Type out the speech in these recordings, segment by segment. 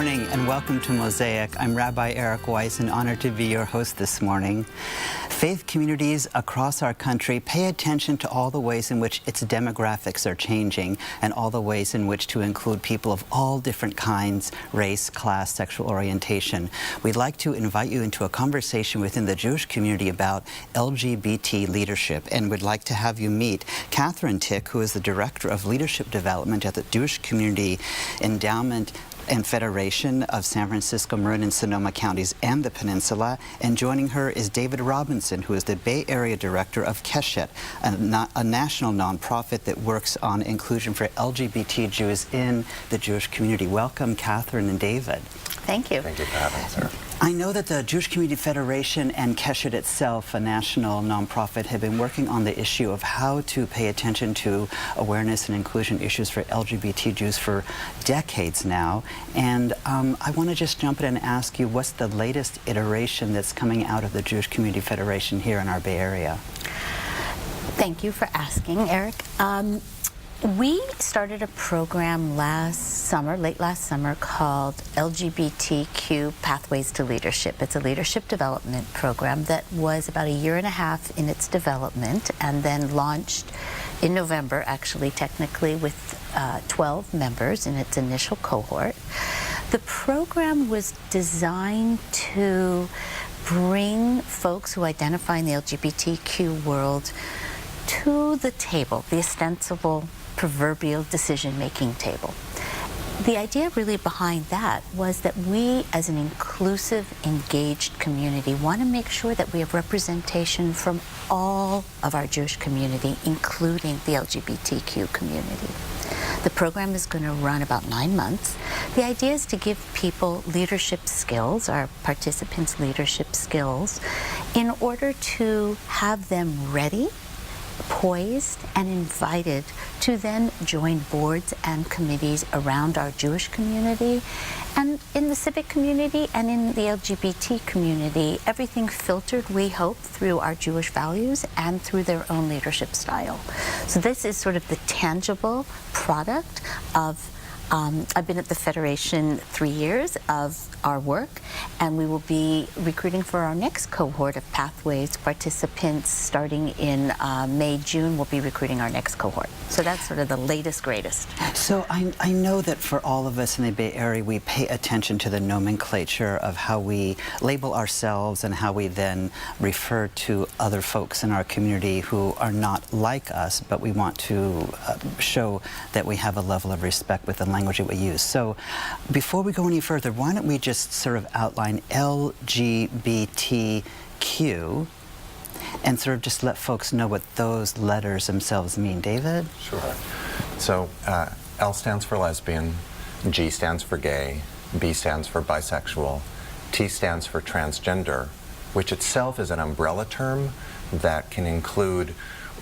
morning and welcome to Mosaic. I'm Rabbi Weiss and honored to be your host this morning. Faith communities across our country pay attention to all the ways in which its demographics are changing and all the ways in which to include people of all different kinds, race, class, sexual orientation. We'd like to invite you into a conversation within the Jewish community about LGBT leadership, and we'd like to have you meet Katherine, who is the Director of Leadership Development at the Jewish Community Endowment and Federation of San Francisco, Marin, and Sonoma counties and the Peninsula. And joining her is David Robinson, who is the Bay Area Director of Keshet, a national nonprofit that works on inclusion for LGBT Jews in the Jewish community. Welcome, Katherine and David. Thank you. Thank you for having us, sir. I know that the Jewish Community Federation and Keshet itself, a national nonprofit, have been working on the issue of how to pay attention to awareness and inclusion issues for LGBT Jews for decades now. And I want to just jump in and ask you, what's the latest iteration that's coming out of the Jewish Community Federation here in our Bay Area? Thank you for asking, Eric. We started a program late last summer, called LGBTQ Pathways to Leadership. It's a leadership development program that was about a year and a half in its development and then launched in November, actually, technically, with 12 members in its initial cohort. The program was designed to bring folks who identify in the LGBTQ world to the table, the ostensible proverbial decision-making table. The idea really behind that was that we, as an inclusive, engaged community, want to make sure that we have representation from all of our Jewish community, including the LGBTQ community. The program is going to run about 9 months. The idea is to give people leadership skills, our participants leadership skills, in order to have them ready, poised, and invited to then join boards and committees around our Jewish community and in the civic community and in the LGBT community, everything filtered, we hope, through our Jewish values and through their own leadership style. So this is sort of the tangible product of I've been at the Federation 3 years of our work, and we will be recruiting for our next cohort of Pathways participants starting in May, June. We'll be recruiting our next cohort. So that's sort of the latest, greatest. So I know that for all of us in the Bay Area, we pay attention to the nomenclature of how we label ourselves and how we then refer to other folks in our community who are not like us, but we want to show that we have a level of respect with the language that we use. So before we go any further, why don't we just sort of outline LGBTQ and sort of just let folks know what those letters themselves mean. David? Sure. So L stands for lesbian, G stands for gay, B stands for bisexual, T stands for transgender, which itself is an umbrella term that can include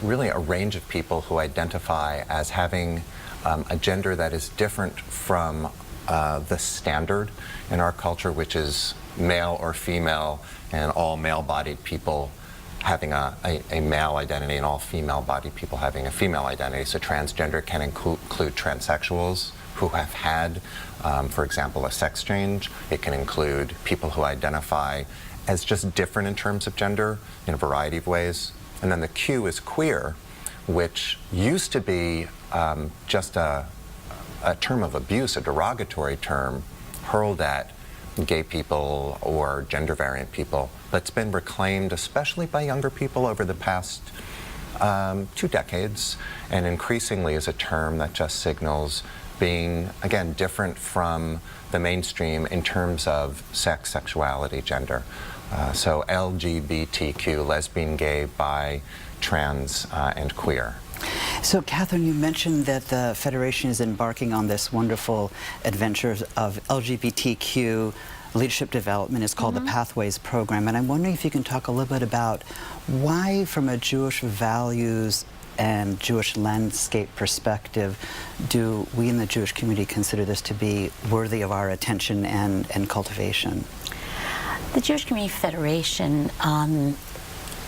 really a range of people who identify as having a gender that is different from the standard in our culture, which is male or female, and all male-bodied people having a male identity and all female-bodied people having a female identity. So transgender can include transsexuals who have had, for example, a sex change. It can include people who identify as just different in terms of gender in a variety of ways. And then the Q is queer, which used to be just a term of abuse, a derogatory term hurled at gay people or gender variant people, but it's been reclaimed, especially by younger people over the past 2 decades, and increasingly is a term that just signals being, again, different from the mainstream in terms of sex, sexuality, gender. So LGBTQ, lesbian, gay, bi, trans, and queer. So, Katherine, you mentioned that the Federation is embarking on this wonderful adventure of LGBTQ leadership development. It's called the Pathways program, and I'm wondering if you can talk a little bit about why, from a Jewish values and Jewish landscape perspective, do we in the Jewish community consider this to be worthy of our attention and cultivation? The Jewish Community Federation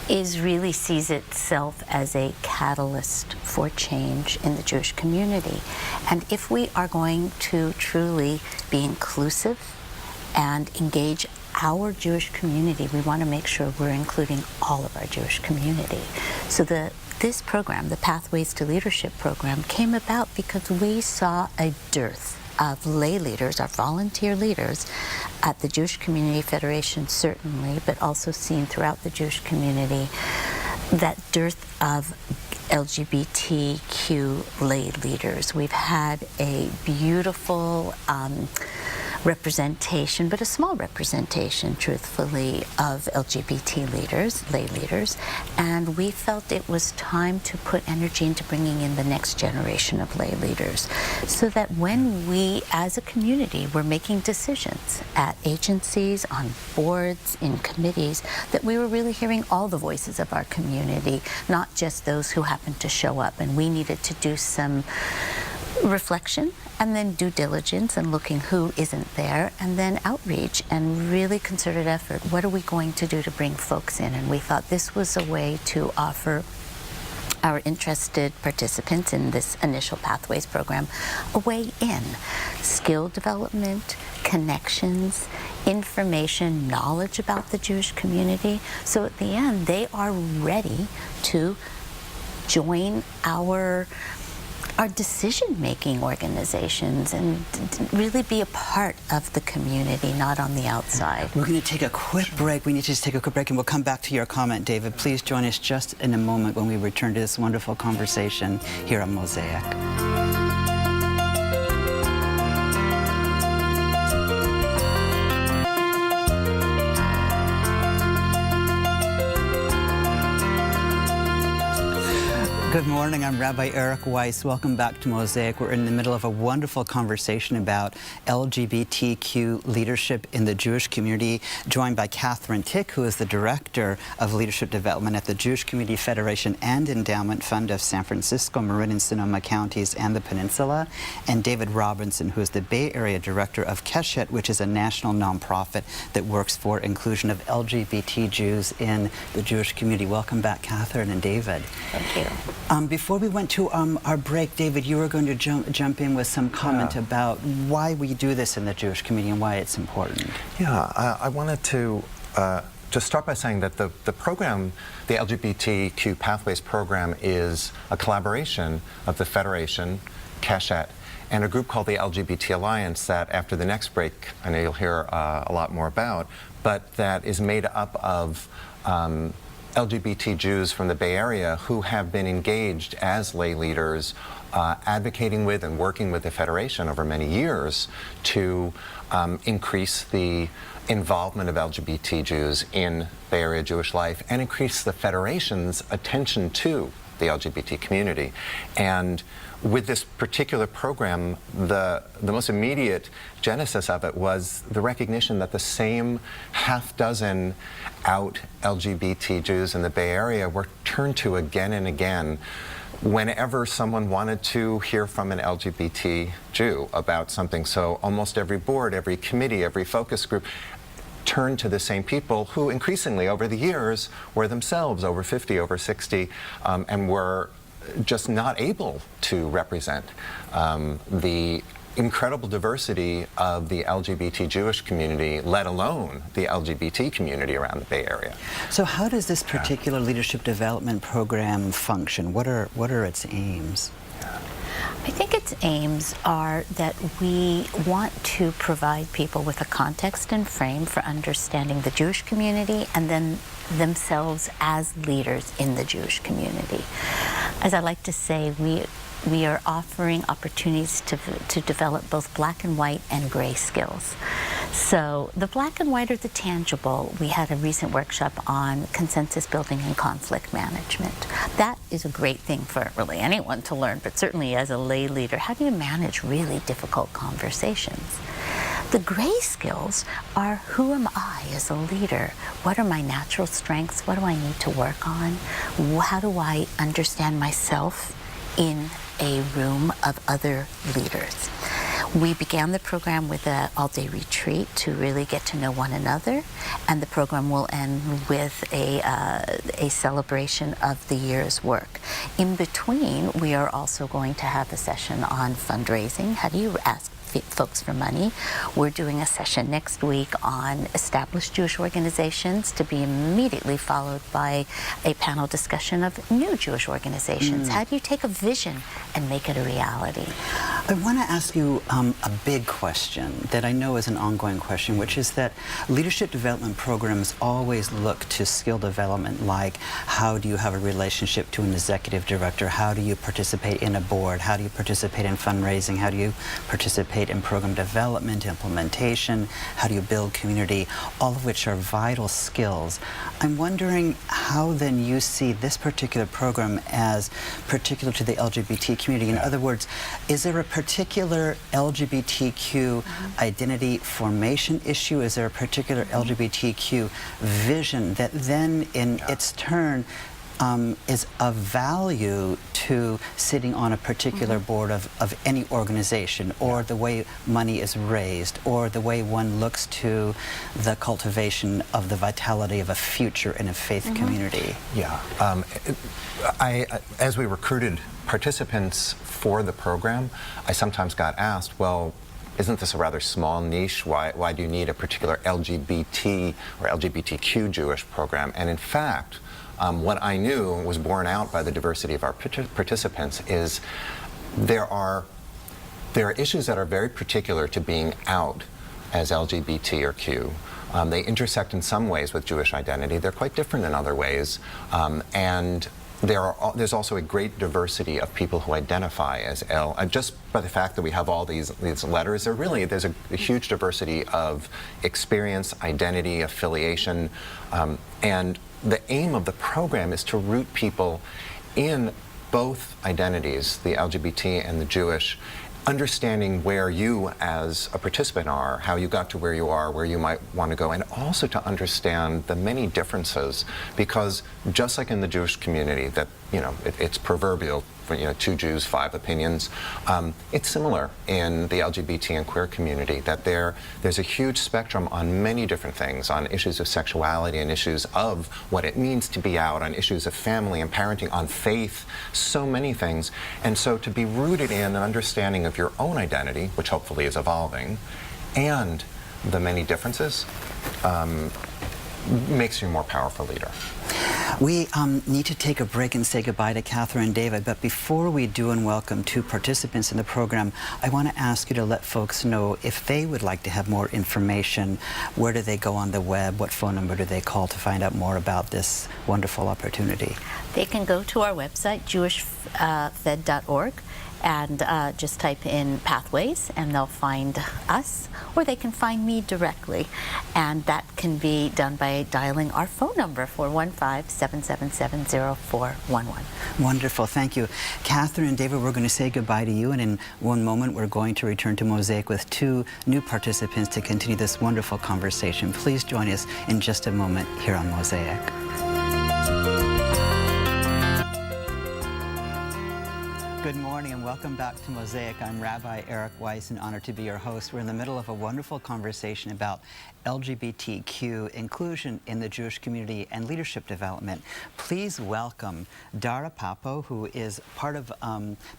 really sees itself as a catalyst for change in the Jewish community. And if we are going to truly be inclusive and engage our Jewish community, we want to make sure we're including all of our Jewish community. So this program, the Pathways to Leadership program, came about because we saw a dearth of lay leaders, our volunteer leaders, at the Jewish Community Federation certainly, but also seen throughout the Jewish community, that dearth of LGBTQ lay leaders. We've had a beautiful representation, but a small representation, truthfully, of LGBT leaders, lay leaders, and we felt it was time to put energy into bringing in the next generation of lay leaders, so that when we, as a community, were making decisions at agencies, on boards, in committees, that we were really hearing all the voices of our community, not just those who happened to show up. And we needed to do some reflection and then due diligence and looking who isn't there, and then outreach and really concerted effort. What are we going to do to bring folks in? And we thought this was a way to offer our interested participants in this initial Pathways program a way in. Skill development, connections, information, knowledge about the Jewish community. So at the end, they are ready to join our decision-making organizations and really be a part of the community, not on the outside. We're going to take a quick break. We need to just take a quick break, and we'll come back to your comment, David. Please join us just in a moment when we return to this wonderful conversation here on Mosaic. Good morning, I'm Rabbi Eric Weiss. Welcome back to Mosaic. We're in the middle of a wonderful conversation about LGBTQ leadership in the Jewish community, joined by Katherine, who is the Director of Leadership Development at the Jewish Community Federation and Endowment Fund of San Francisco, Marin and Sonoma counties, and the Peninsula, and David Robinson, who is the Bay Area Director of Keshet, which is a national nonprofit that works for inclusion of LGBT Jews in the Jewish community. Welcome back, Katherine and David. Thank you. Before we went to our break, David, you were going to jump in with some comment about why we do this in the Jewish community and why it's important. Yeah, I wanted to just start by saying that the program, the LGBTQ Pathways program, is a collaboration of the Federation, Keshet, and a group called the LGBT Alliance that after the next break, I know you'll hear a lot more about, but that is made up of LGBT Jews from the Bay Area who have been engaged as lay leaders, advocating with and working with the Federation over many years to increase the involvement of LGBT Jews in Bay Area Jewish life and increase the Federation's attention to the LGBT community. And with this particular program, the most immediate genesis of it was the recognition that the same half dozen out LGBT Jews in the Bay Area were turned to again and again whenever someone wanted to hear from an LGBT Jew about something. So almost every board, every committee, every focus group turned to the same people who increasingly over the years were themselves over 50, over 60, and were just not able to represent the incredible diversity of the LGBT Jewish community, let alone the LGBT community around the Bay Area. So how does this particular leadership development program function? What are its aims? I think its aims are that we want to provide people with a context and frame for understanding the Jewish community and then themselves as leaders in the Jewish community. As I like to say, we are offering opportunities to develop both black and white and gray skills. So the black and white are the tangible. We had a recent workshop on consensus building and conflict management. That is a great thing for really anyone to learn, but certainly as a lay leader, how do you manage really difficult conversations? The gray skills are, who am I as a leader? What are my natural strengths? What do I need to work on? How do I understand myself in a room of other leaders? We began the program with an all-day retreat to really get to know one another, and the program will end with a celebration of the year's work. In between, we are also going to have a session on fundraising. How do you ask folks for money? We're doing a session next week on established Jewish organizations, to be immediately followed by a panel discussion of new Jewish organizations. How do you take a vision and make it a reality? I want to ask you a big question that I know is an ongoing question, which is that leadership development programs always look to skill development, like how do you have a relationship to an executive director, how do you participate in a board, how do you participate in fundraising, how do you participate in program development, implementation, how do you build community, all of which are vital skills. I'm wondering how then you see this particular program as particular to the LGBT community. In other words, is there a particular LGBTQ identity formation issue? Is there a particular LGBTQ vision that then in its turn is of value to sitting on a particular board of any organization, or the way money is raised, or the way one looks to the cultivation of the vitality of a future in a faith community? Yeah. As we recruited participants for the program, I sometimes got asked, well, isn't this a rather small niche? Why do you need a particular LGBT or LGBTQ Jewish program? And in fact, what I knew was borne out by the diversity of our participants is there are issues that are very particular to being out as LGBT or Q. They intersect in some ways with Jewish identity. They're quite different in other ways. And there's also a great diversity of people who identify as L. Just by the fact that we have all these letters, there's a huge diversity of experience, identity, affiliation, and the aim of the program is to root people in both identities, the LGBT and the Jewish, understanding where you as a participant are, how you got to where you are, where you might want to go, and also to understand the many differences, because just like in the Jewish community, that it's proverbial, for 2 Jews, 5 opinions. It's similar in the LGBT and queer community, that there's a huge spectrum on many different things, on issues of sexuality and issues of what it means to be out, on issues of family and parenting, on faith, so many things. And so to be rooted in an understanding of your own identity, which hopefully is evolving, and the many differences, makes you a more powerful leader. We need to take a break and say goodbye to Katherine and David, but before we do and welcome 2 participants in the program, I want to ask you to let folks know if they would like to have more information, where do they go on the web, what phone number do they call to find out more about this wonderful opportunity? They can go to our website, jewishfed.org, and just type in Pathways and they'll find us, or they can find me directly, and that can be done by dialing our phone number, 415-777-0411. Wonderful, thank you. Katherine and David, we're going to say goodbye to you, and in one moment we're going to return to Mosaic with 2 new participants to continue this wonderful conversation. Please join us in just a moment here on Mosaic. Good morning and welcome back to Mosaic. I'm Rabbi Eric Weiss and honored to be your host. We're in the middle of a wonderful conversation about LGBTQ inclusion in the Jewish community and leadership development. Please welcome Dara Papo, who is part of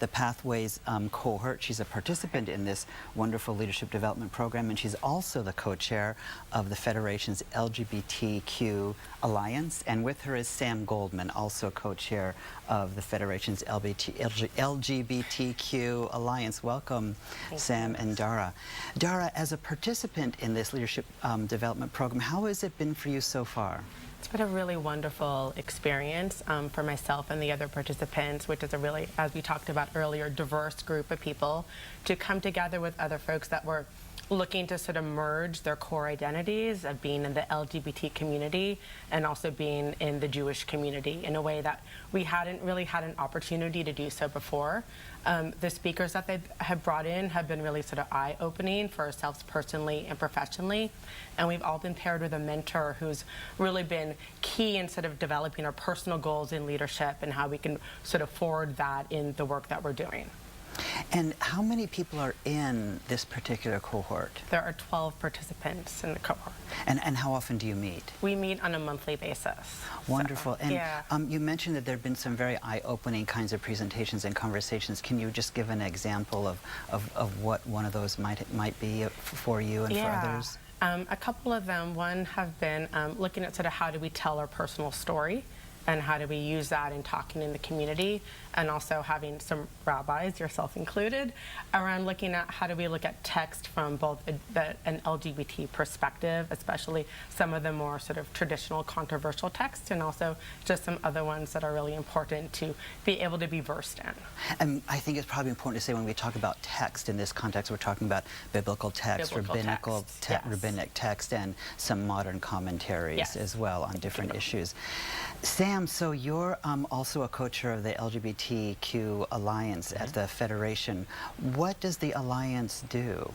the Pathways cohort. She's a participant in this wonderful leadership development program, and she's also the co-chair of the Federation's LGBTQ Alliance. And with her is Sam Goldman, also co-chair of the Federation's LGBTQ Alliance. Welcome, Sam and Dara. Dara, as a participant in this leadership development program, how has it been for you so far? It's been a really wonderful experience for myself and the other participants, which is a really, as we talked about earlier, diverse group of people to come together with other folks that were looking to sort of merge their core identities of being in the LGBT community and also being in the Jewish community in a way that we hadn't really had an opportunity to do so before. The speakers that they have brought in have been really sort of eye-opening for ourselves personally and professionally, and we've all been paired with a mentor who's really been key in sort of developing our personal goals in leadership and how we can sort of forward that in the work that we're doing. And how many people are in this particular cohort? There are 12 participants in the cohort. And how often do you meet? We meet on a monthly basis. Wonderful. So, And yeah. you mentioned that there have been some very eye-opening kinds of presentations and conversations. Can you just give an example of what one of those might be for you and for others? A couple of them. One have been looking at sort of how do we tell our personal story and how do we use that in talking in the community, and also having some rabbis, yourself included, around looking at how do we look at text from both an LGBT perspective, especially some of the more sort of traditional controversial texts, and also just some other ones that are really important to be able to be versed in. And I think it's probably important to say when we talk about text in this context, we're talking about biblical text, rabbinical yes. rabbinic text, and some modern commentaries Yes. as well on different issues. Sam, so you're also a co-chair of the LGBTQ Alliance at the Federation. What does the Alliance do?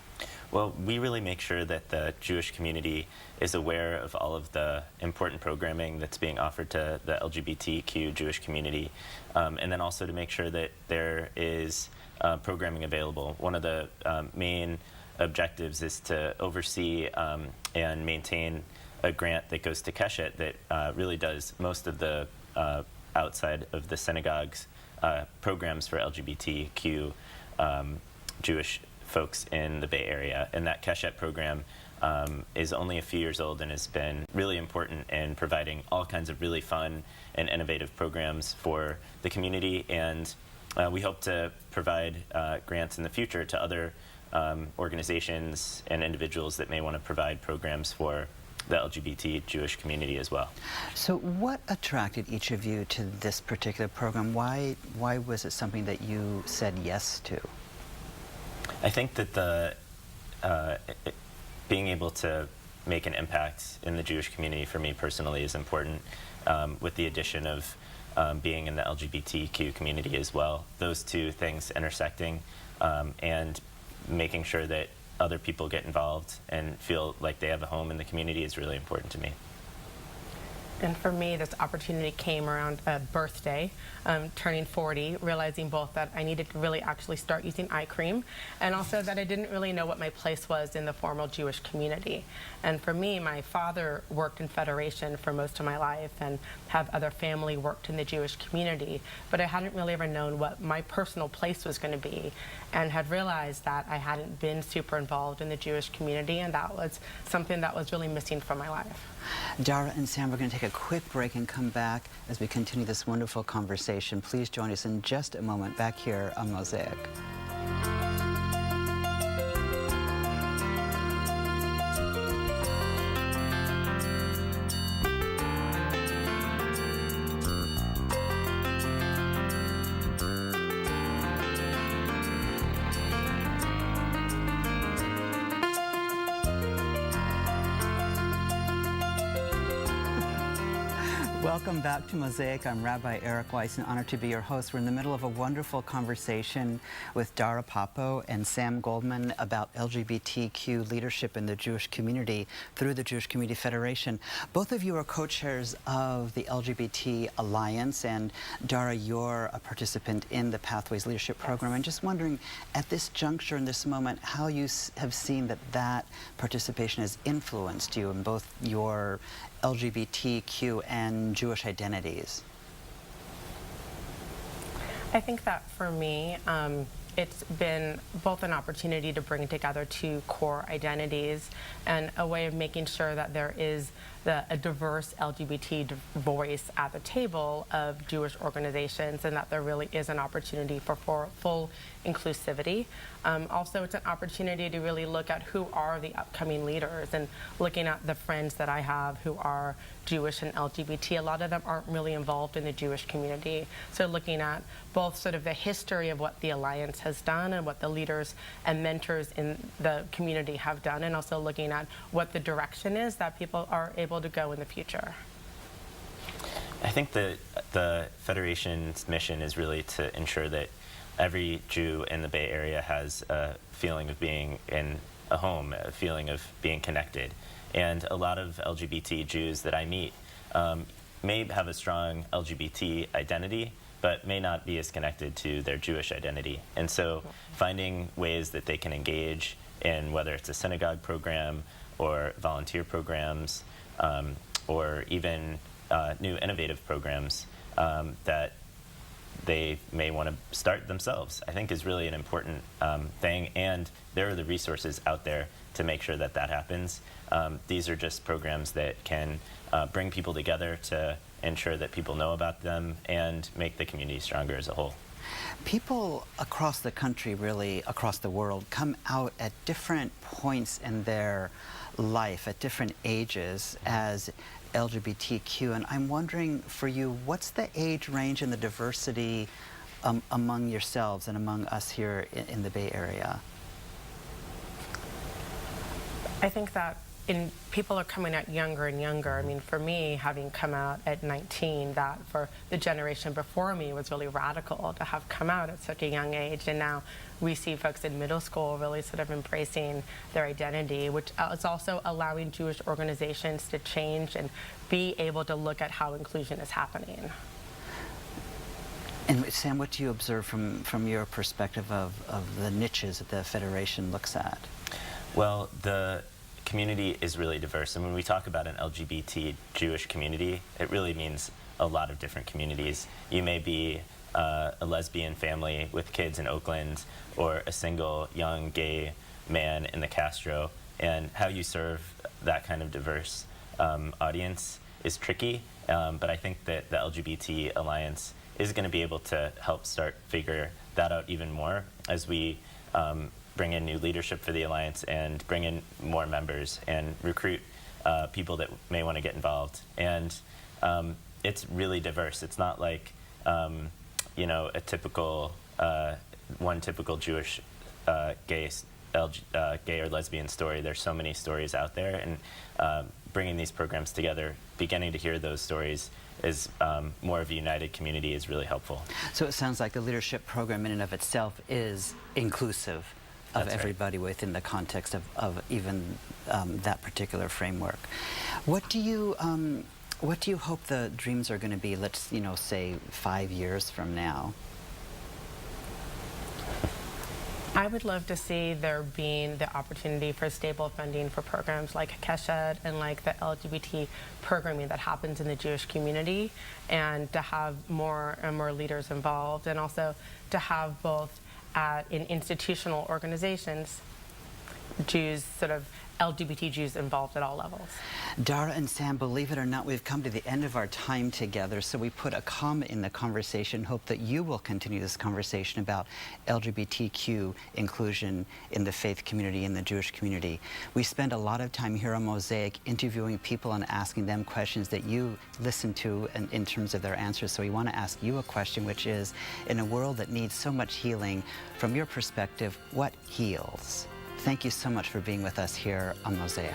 Well, we really make sure that the Jewish community is aware of all of the important programming that's being offered to the LGBTQ Jewish community, and then also to make sure that there is programming available. One of the main objectives is to oversee and maintain a grant that goes to Keshet that really does most of the outside of the synagogues programs for LGBTQ Jewish folks in the Bay Area. And that Keshet program is only a few years old and has been really important in providing all kinds of really fun and innovative programs for the community. And we hope to provide grants in the future to other organizations and individuals that may want to provide programs for the LGBT Jewish community as well. So what attracted each of you to this particular program? Why was it something that you said yes to? I think that being able to make an impact in the Jewish community for me personally is important, with the addition of being in the LGBTQ community as well. Those two things intersecting and making sure that other people get involved and feel like they have a home in the community is really important to me. And for me, this opportunity came around a birthday, turning 40, realizing both that I needed to really actually start using eye cream, and also that I didn't really know what my place was in the formal Jewish community. And for me, my father worked in Federation for most of my life and have other family worked in the Jewish community, but I hadn't really ever known what my personal place was going to be, and had realized that I hadn't been super involved in the Jewish community, and that was something that was really missing from my life. Dara and Sam, we're going to take a quick break and come back as we continue this wonderful conversation. Please join us in just a moment back here on Mosaic. Welcome back to Mosaic. I'm Rabbi Eric Weiss, and honored to be your host. We're in the middle of a wonderful conversation with Dara Papo and Sam Goldman about LGBTQ leadership in the Jewish community through the Jewish Community Federation. Both of you are co-chairs of the LGBT Alliance, and Dara, you're a participant in the Pathways Leadership Program. I'm just wondering, at this juncture, in this moment, how you have seen that participation has influenced you in both your LGBTQ and Jewish identities. I think that for me, it's been both an opportunity to bring together two core identities and a way of making sure that there is a diverse LGBT voice at the table of Jewish organizations, and that there really is an opportunity for full inclusivity. Also, it's an opportunity to really look at who are the upcoming leaders, and looking at the friends that I have who are Jewish and LGBT. A lot of them aren't really involved in the Jewish community. So looking at both sort of the history of what the Alliance has done and what the leaders and mentors in the community have done, and also looking at what the direction is that people are able to go in the future. I think that the Federation's mission is really to ensure that every Jew in the Bay Area has a feeling of being in a home, a feeling of being connected. And a lot of LGBT Jews that I meet may have a strong LGBT identity, but may not be as connected to their Jewish identity. And so finding ways that they can engage in whether it's a synagogue program or volunteer programs or even new innovative programs that they may want to start themselves, I think is really an important thing. And there are the resources out there to make sure that that happens. These are just programs that can bring people together to ensure that people know about them and make the community stronger as a whole. People across the country, really across the world, come out at different points in their life, at different ages as LGBTQ, and I'm wondering for you, what's the age range and the diversity among yourselves and among us here in the Bay Area? I think that people are coming out younger and younger. I mean, for me, having come out at 19, that for the generation before me was really radical to have come out at such a young age. And now we see folks in middle school really sort of embracing their identity, which is also allowing Jewish organizations to change and be able to look at how inclusion is happening. And Sam, what do you observe from your perspective of the niches that the Federation looks at? Well, the community is really diverse, and when we talk about an LGBT Jewish community, it really means a lot of different communities. You may be a lesbian family with kids in Oakland, or a single young gay man in the Castro, and how you serve that kind of diverse audience is tricky, but I think that the LGBT Alliance is going to be able to help start figure that out even more as we bring in new leadership for the Alliance and bring in more members and recruit people that may want to get involved. And it's really diverse. It's not like, you know, a typical, one typical Jewish gay or lesbian story. There's so many stories out there, and bringing these programs together, beginning to hear those stories is more of a united community is really helpful. So it sounds like the leadership program in and of itself is inclusive of That's everybody right. within the context of even that particular framework. What do you hope the dreams are going to be, let's say 5 years from now? I would love to see there being the opportunity for stable funding for programs like Keshet and like the LGBT programming that happens in the Jewish community, and to have more and more leaders involved, and also to have both in institutional organizations, Jews, sort of LGBT Jews involved at all levels. Dara and Sam, believe it or not, we've come to the end of our time together, so we put a comma in the conversation, hope that you will continue this conversation about LGBTQ inclusion in the faith community, in the Jewish community. We spend a lot of time here on Mosaic interviewing people and asking them questions that you listen to in terms of their answers, so we want to ask you a question, which is, in a world that needs so much healing, from your perspective, what heals? Thank you so much for being with us here on Mosaic.